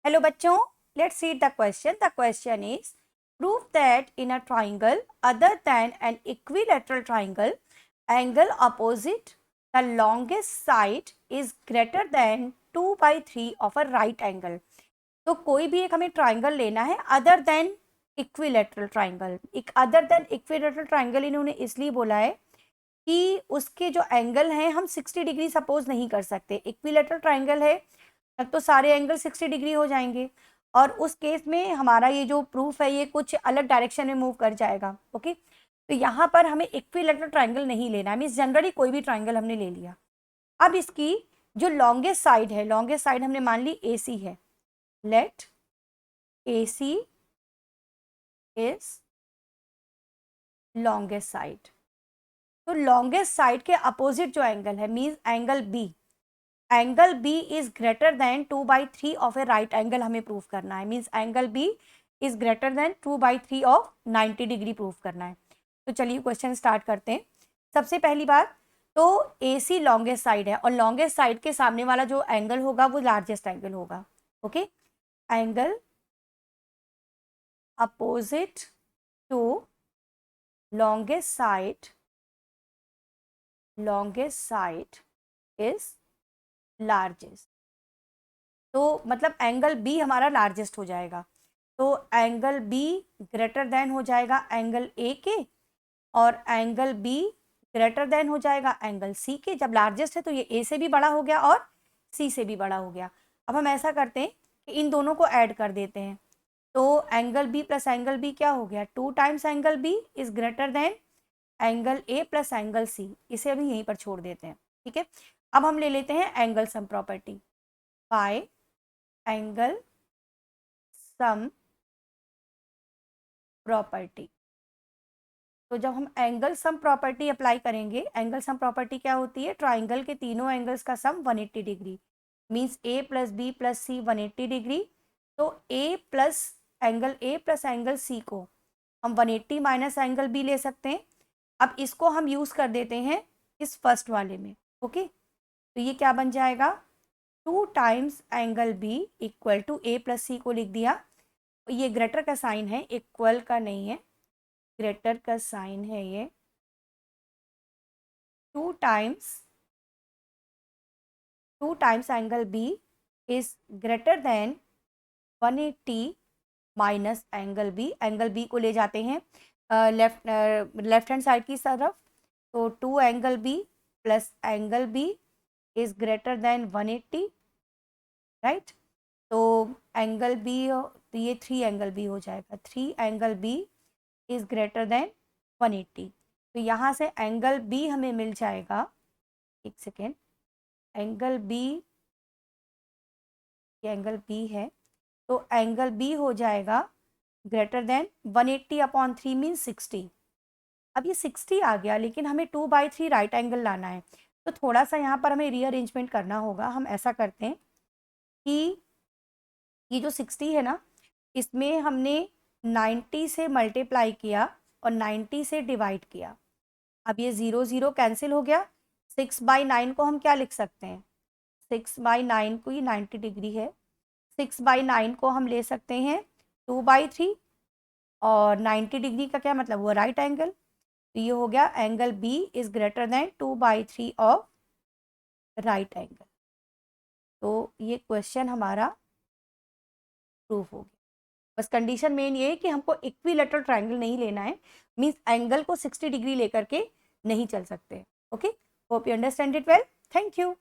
Hello बच्चों, let's read the question. The question is, prove that in a triangle other than an equilateral triangle, angle opposite the longest side is greater than 2/3 of a right angle. तो कोई भी एक हमें triangle लेना है other than equilateral triangle. एक other than equilateral triangle इन्होंने इसलिए बोला है कि उसके जो एंगल हैं हम 60 डिग्री सपोज नहीं कर सकते. इक्विलेटरल ट्राइंगल है तब तो सारे एंगल 60 डिग्री हो जाएंगे और उस केस में हमारा ये जो प्रूफ है ये कुछ अलग डायरेक्शन में मूव कर जाएगा. ओके, तो यहाँ पर हमें इक्विलेटरल ट्राइंगल नहीं लेना है. मीन्स जनरली कोई भी ट्राइंगल हमने ले लिया. अब इसकी जो लॉन्गेस्ट साइड है, लॉन्गेस्ट साइड हमने मान ली AC है. Let AC is longest side. तो लॉन्गेस्ट साइड के अपोजिट जो एंगल है means angle B is greater than 2/3 of a right angle हमें प्रूफ करना है. Means angle B is greater than 2/3 of 90 degree proof करना है. तो चलिए क्वेश्चन स्टार्ट करते हैं. सबसे पहली बात तो AC लॉन्गेस्ट साइड है और लॉन्गेस्ट साइड के सामने वाला जो एंगल होगा वो लार्जेस्ट एंगल होगा. Okay, angle opposite to longest side is largest. तो मतलब एंगल B हमारा लार्जेस्ट हो जाएगा. तो एंगल B ग्रेटर देन हो जाएगा एंगल A के और एंगल B ग्रेटर देन हो जाएगा एंगल C के. जब लार्जेस्ट है तो ये A से भी बड़ा हो गया और C से भी बड़ा हो गया. अब हम ऐसा करते हैं कि इन दोनों को ऐड कर देते हैं. तो angle B plus angle B क्या हो गया? 2 times angle B is greater then angle A plus angle C. इसे अभी यहीं पर छोड़ देते हैं. ठीक है, अब हम ले लेते हैं angle sum property. Bye angle sum property. तो जब हम एंगल सम प्रॉपर्टी अप्लाई करेंगे, एंगल सम प्रॉपर्टी क्या होती है? ट्राइंगल के तीनों एंगल्स का सम 180 degree. Means A plus B plus C 180 degree. तो A प्लस एंगल C को हम 180 माइनस एंगल B ले सकते हैं. अब इसको हम यूज़ कर देते हैं इस फर्स्ट वाले में. ओके, तो ये क्या बन जाएगा? 2 times angle B equal to A plus C को लिख दिया. ये ग्रेटर का साइन है, इक्वल का नहीं है, ग्रेटर का साइन है ये. 2 times angle B is greater then 180 minus angle B. Angle B को ले जाते हैं लेफ्ट हैंड साइड की तरफ. तो 2 angle B plus angle B is greater then 180. Right, तो एंगल B तो ये 3 एंगल B हो जाएगा. 3 angle B is greater then 180. तो यहाँ से एंगल B हमें मिल जाएगा, एक सेकेंड, एंगल B, ये एंगल B है तो एंगल B हो जाएगा ग्रेटर देन 180 अपॉन 3 मीन 60. अब ये 60 आ गया लेकिन हमें 2/3 राइट एंगल लाना है. तो थोड़ा सा यहाँ पर हमें रीअरेंजमेंट करना होगा. हम ऐसा करते हैं कि ये जो 60 है ना, इसमें हमने 90 से मल्टीप्लाई किया और 90 से डिवाइड किया. अब ये 0 0 कैंसिल हो गया. 6/9 को हम क्या लिख सकते हैं? 6/9 को, ये 90 डिग्री है, 6/9 को हम ले सकते हैं 2/3 और 90 डिग्री का क्या मतलब हुआ? Right angle. तो ये हो गया angle B is greater than 2/3 of right angle. तो ये क्वेश्चन हमारा प्रूफ हो गया. बस कंडीशन मेन ये है कि हमको इक्विलेटरल ट्राइंगल नहीं लेना है. मीन्स एंगल को 60 डिग्री लेकर के नहीं चल सकते. Okay, hope you understand it well. Thank you.